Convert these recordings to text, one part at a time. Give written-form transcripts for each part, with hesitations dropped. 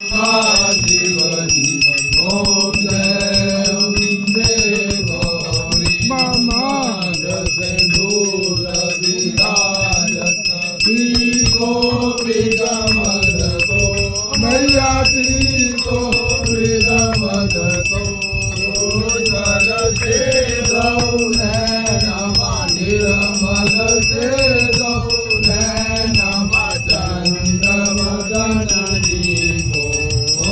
शिव ओम जय अम्बे गौरी मामा सिंदूर विराजत को मृगमद को मैया को मृगमद को जल से नमा निर्मल से नमा चंद्रमदनी को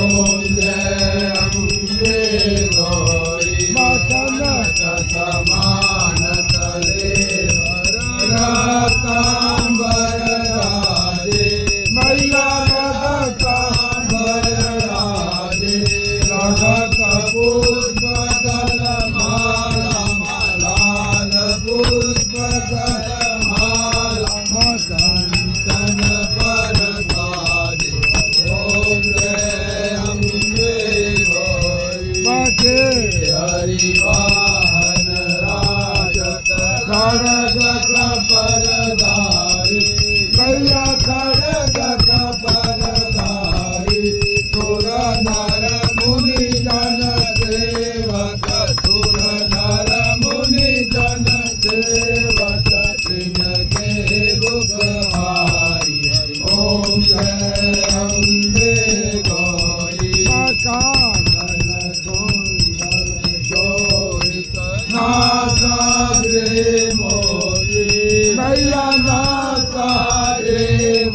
ओम जय अम्बे गौरी समान तले रतांबर राजे मैया रतांबर राजे रघत पुष्प दल माला लाल पुष्प दल माला कंचन पर साजे ओम जय अम्बे गौरी हरि वाहन राजत खड़ग परदारी मैया खड़ग परदारी सुर नर मुनि जन सेवक सुर नर मुनि जन सेवक तिनके दुखहारी ओम जय अम्बे गौरी नासाग्रे मोदी मैया नासाग्रे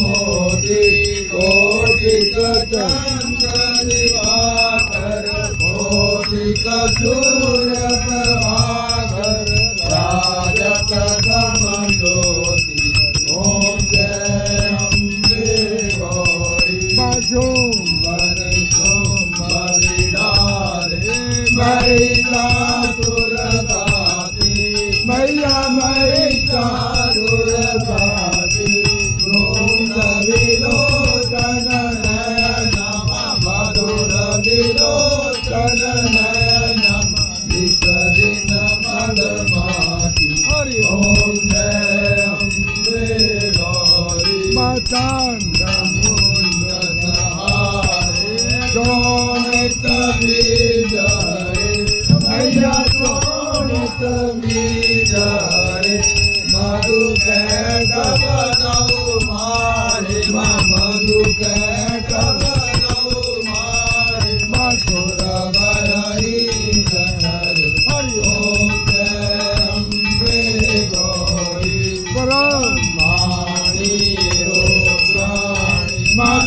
मोदी कोटि चंद्र दिवाकर कोटि सूर्य प्रभाकर राजत समज्योति ओम जय अम्बे गौरी मैया मैया दुर्गाती वृंद विलोचन नम मधुर विलोचन नम विसर्जन मदमाती ओम जय अम्बे गौरी मुंड सहारे शोणित विजय मैया शोणित विजय मधु के डबदौ मारे मधु के डबदौ मारे मधुर बरही जनर हरि ओम जय अम्बे गौरी ब्रह्माणी रुद्राणी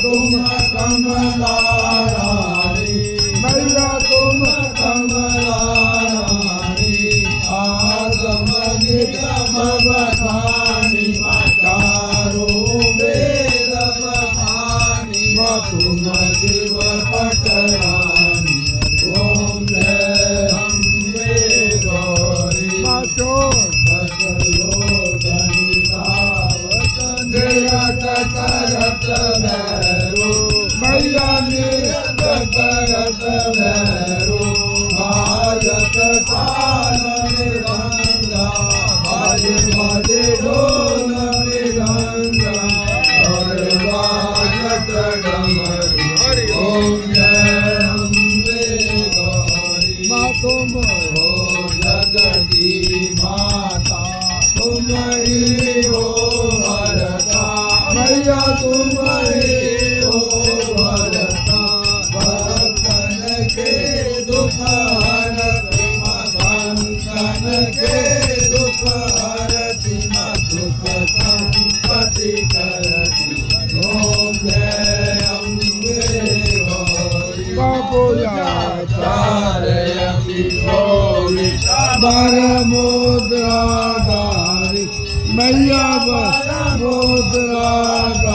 तुम कमला रानी मैया तुम कमला रानी आगम निगम बखानी चारो वेद बखानी तुम शिव पटरानी ओम जय अम्बे गौरी करत भैरो मैया निरत करत भैरो भारत काल गंगा बाजे बाजे ढोल मृदंगा और बाजत डमरू ओम जय अम्बे गौरी तुम हो जगती माता तुम ही हो भरता मैया तुम ही हो भरता भक्तन के दुख हरती भक्तन के दुख हरती दुख संपत्ति करती ओम जय अम्बे गौरी बर मुद्राधारी मैया बर मुद्राधारी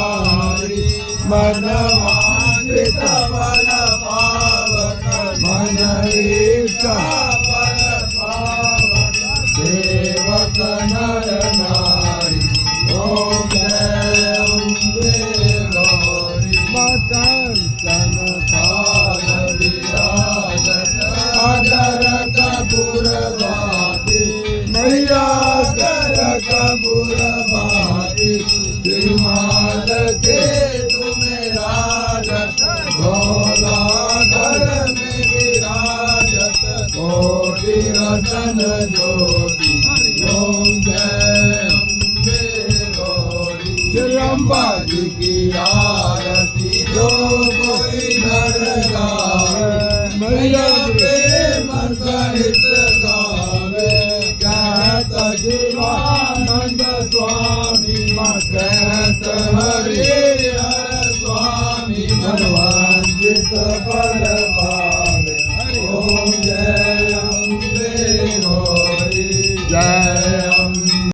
मनवांचित बल पावक मन इच्छा बल पावक सेवक नर नारी ओम जय अम्बे गौरी कंचन थाल विराजत अदर कपूर भाती मैया कर कपूर भाती श्रीमान के तुम्हें राजत घर में विराजत कोटि रतन ज्योति ओम जय अम्बे गौरी। श्री अम्बा जी की आरती जो कोई नर गावे मैया प्रेम सहित गावे। कहत जीवानंद स्वामी कहत हरिहर स्वामी मनवांचित फल पावे। ओम जय अम्बे गौरी जय